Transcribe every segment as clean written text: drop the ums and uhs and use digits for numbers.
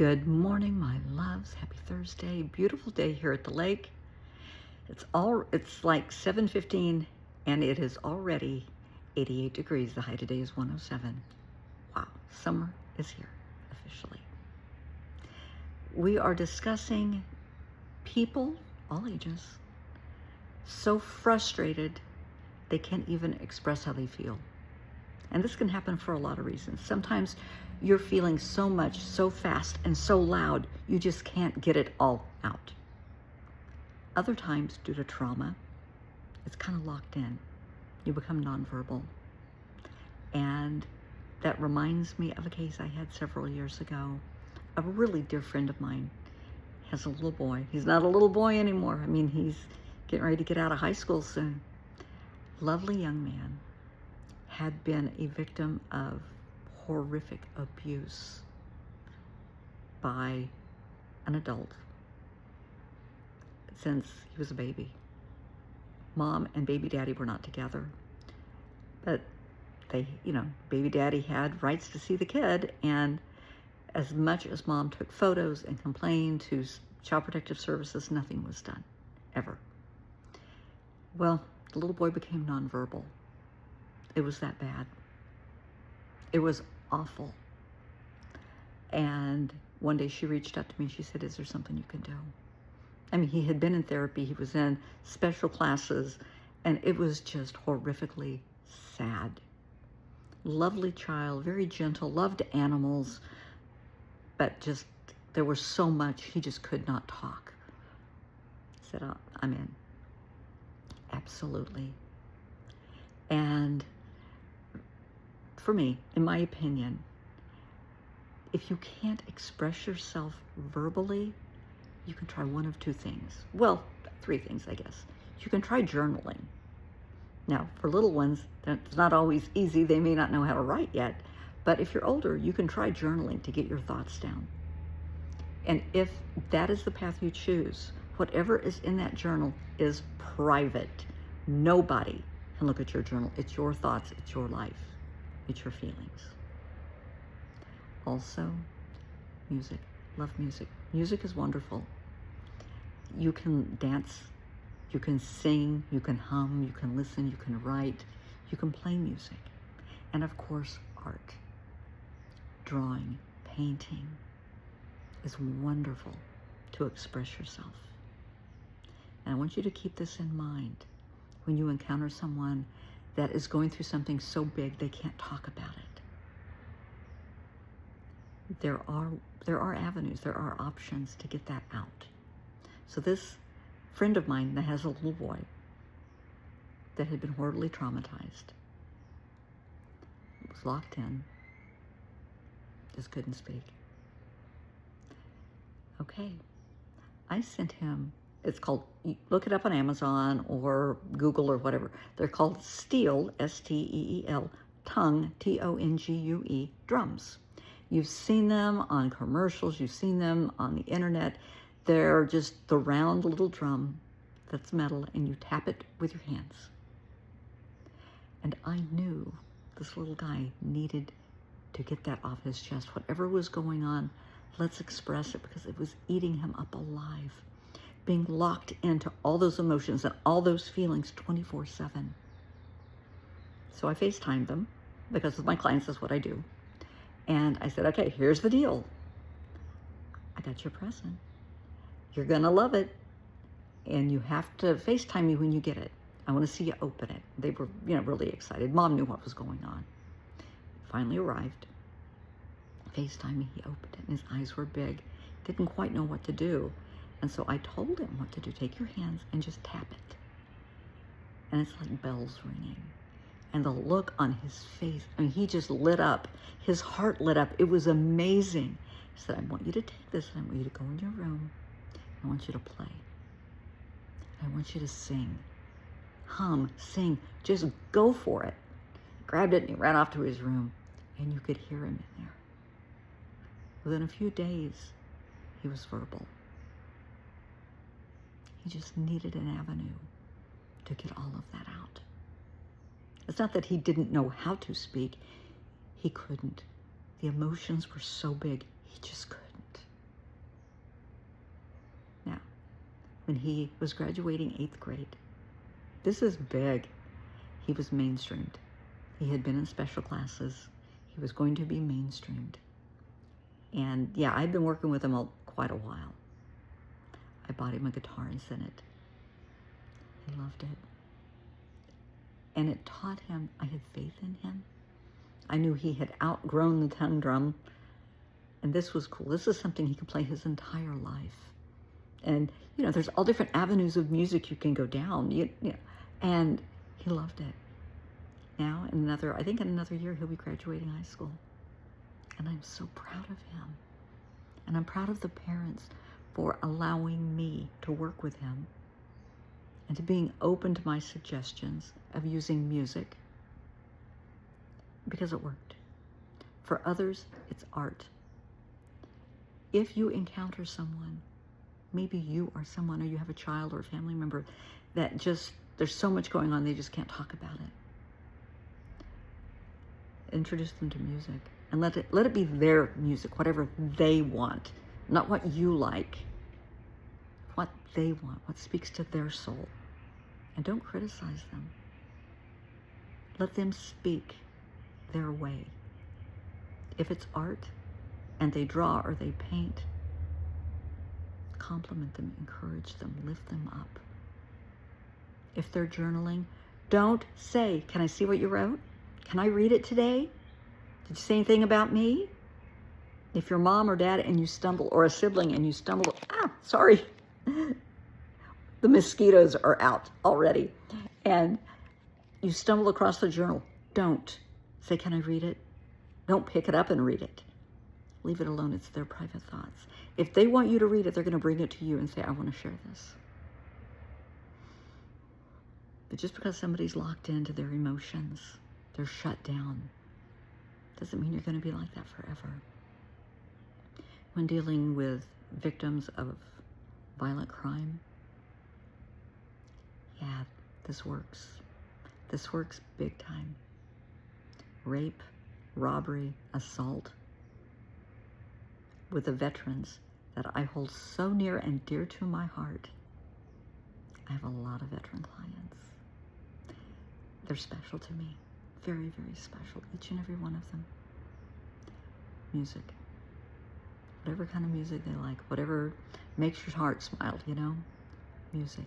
Good morning, my loves. Happy Thursday. Beautiful day here at the lake. It's like 7:15 and it is already 88 degrees. The high today is 107. Wow, summer is here officially. We are discussing people, all ages, so frustrated they can't even express how they feel. And this can happen for a lot of reasons. Sometimes you're feeling so much, so fast, and so loud, you just can't get it all out. Other times, due to trauma, it's kind of locked in. You become nonverbal. And that reminds me of a case I had several years ago. A really dear friend of mine has a little boy. He's not a little boy anymore. I mean, he's getting ready to get out of high school soon. Lovely young man. Had been a victim of horrific abuse by an adult since he was a baby. Mom and baby daddy were not together, but baby daddy had rights to see the kid, and as much as mom took photos and complained to Child Protective Services, nothing was done, ever. Well, the little boy became nonverbal. It was that bad. It was awful. And one day she reached out to me and she said, "Is there something you can do?" I mean, he had been in therapy, he was in special classes, and it was just horrifically sad. Lovely child, very gentle, loved animals, but just, there was so much, he just could not talk. I said, I'm in. Absolutely. And for me, in my opinion, if you can't express yourself verbally, you can try one of two things. Well, three things, I guess. You can try journaling. Now, for little ones, that's not always easy. They may not know how to write yet. But if you're older, you can try journaling to get your thoughts down. And if that is the path you choose, whatever is in that journal is private. Nobody can look at your journal. It's your thoughts. It's your life. It's your feelings. Also, music. Love music. Music is wonderful. You can dance, you can sing, you can hum, you can listen, you can write, you can play music. And of course, art. Drawing, painting is wonderful to express yourself. And I want you to keep this in mind when you encounter someone that is going through something so big they can't talk about it. There are avenues, there are options to get that out. So this friend of mine that has a little boy that had been horribly traumatized, was locked in, just couldn't speak. Okay, I sent him, it's called, look it up on Amazon or Google or whatever. They're called Steel, S-T-E-E-L, Tongue, T-O-N-G-U-E, drums. You've seen them on commercials, you've seen them on the internet. They're just the round little drum that's metal, and you tap it with your hands. And I knew this little guy needed to get that off his chest. Whatever was going on, let's express it, because it was eating him up alive. Being locked into all those emotions and all those feelings 24/7. So I FaceTimed them, because with my clients, that's what I do. And I said, okay, here's the deal. I got your present. You're going to love it. And you have to FaceTime me when you get it. I want to see you open it. They were, really excited. Mom knew what was going on. Finally arrived. FaceTime me. He opened it, and his eyes were big. Didn't quite know what to do. And so I told him what to do. Take your hands and just tap it. And it's like bells ringing. And the look on his face, I mean, he just lit up. His heart lit up. It was amazing. He said, I want you to take this, and I want you to go in your room. I want you to play. I want you to sing. Hum, sing, just go for it. He grabbed it and he ran off to his room, and you could hear him in there. Within a few days, he was verbal. He just needed an avenue to get all of that out. It's not that he didn't know how to speak. He couldn't. The emotions were so big, he just couldn't. when he was graduating 8th grade. This is big. He was mainstreamed. He had been in special classes. He was going to be mainstreamed. And yeah, I'd been working with him quite a while. I bought him a guitar and sent it. He loved it. And it taught him I had faith in him. I knew he had outgrown the tongue drum. And this was cool. This is something he could play his entire life. And, you know, there's all different avenues of music you can go down. And he loved it. Now, I think in another year, he'll be graduating high school. And I'm so proud of him. And I'm proud of the parents for allowing me to work with him and to being open to my suggestions of using music, because it worked. For others, it's art. If you encounter someone, maybe you are someone, or you have a child or a family member that just, there's so much going on, they just can't talk about it. Introduce them to music and let it be their music, whatever they want, not what you like, what they want, what speaks to their soul. And don't criticize them. Let them speak their way. If it's art and they draw or they paint, compliment them, encourage them, lift them up. If they're journaling, don't say, "Can I see what you wrote? Can I read it today? Did you say anything about me?" If you're mom or dad and you stumble, or a sibling and you stumble, sorry, the mosquitoes are out already, and you stumble across the journal, don't say, "Can I read it?" Don't pick it up and read it. Leave it alone. It's their private thoughts. If they want you to read it, they're going to bring it to you and say, "I want to share this." But just because somebody's locked into their emotions, they're shut down, doesn't mean you're going to be like that forever. When dealing with victims of violent crime, yeah, this works. This works big time. Rape, robbery, assault. With the veterans that I hold so near and dear to my heart, I have a lot of veteran clients. They're special to me. Very, very special. Each and every one of them. Music. Whatever kind of music they like. Whatever makes your heart smile, Music.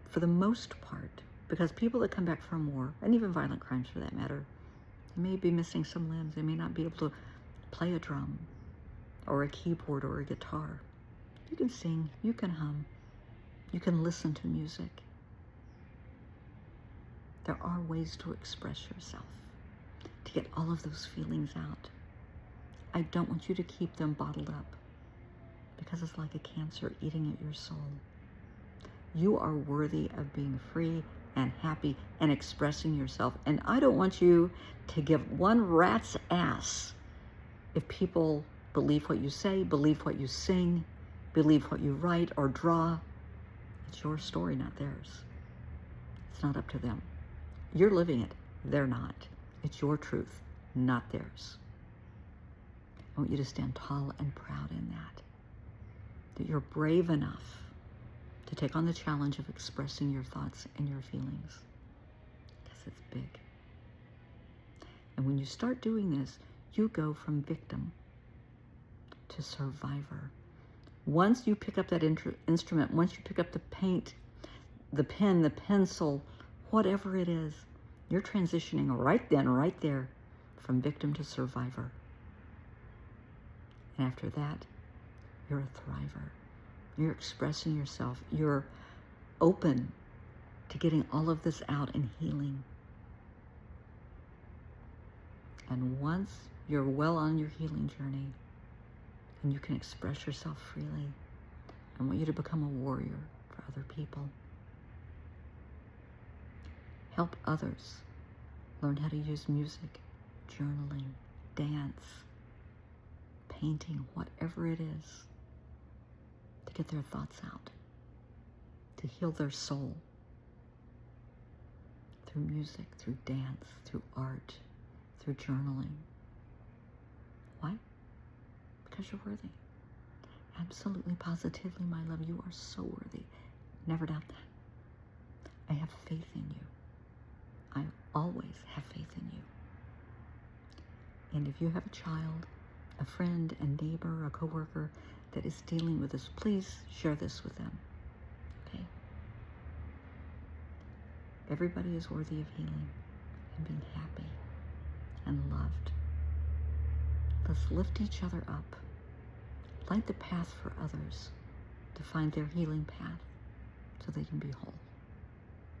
For the most part, because people that come back from war, and even violent crimes for that matter, they may be missing some limbs. They may not be able to play a drum or a keyboard or a guitar. You can sing, you can hum, you can listen to music. There are ways to express yourself, to get all of those feelings out. I don't want you to keep them bottled up, because it's like a cancer eating at your soul. You are worthy of being free and happy and expressing yourself. And I don't want you to give one rat's ass if people believe what you say, believe what you sing, believe what you write or draw. It's your story, not theirs. It's not up to them. You're living it. They're not. It's your truth, not theirs. I want you to stand tall and proud in that you're brave enough to take on the challenge of expressing your thoughts and your feelings, because it's big. And when you start doing this, you go from victim to survivor. Once you pick up that instrument, once you pick up the paint, the pen, the pencil, whatever it is, you're transitioning right then, right there, from victim to survivor. And after that, you're a thriver. You're expressing yourself. You're open to getting all of this out and healing. And once you're well on your healing journey and you can express yourself freely, I want you to become a warrior for other people. Help others learn how to use music, journaling, dance, painting, whatever it is, to get their thoughts out, to heal their soul through music, through dance, through art, through journaling. Why? Because you're worthy. Absolutely, positively, my love, you are so worthy. Never doubt that. I have faith in you. I always have faith in you. And if you have a child, a friend, a neighbor, a coworker that is dealing with this, please share this with them. Okay? Everybody is worthy of healing and being happy and loved. Let's lift each other up. Light the path for others to find their healing path so they can be whole.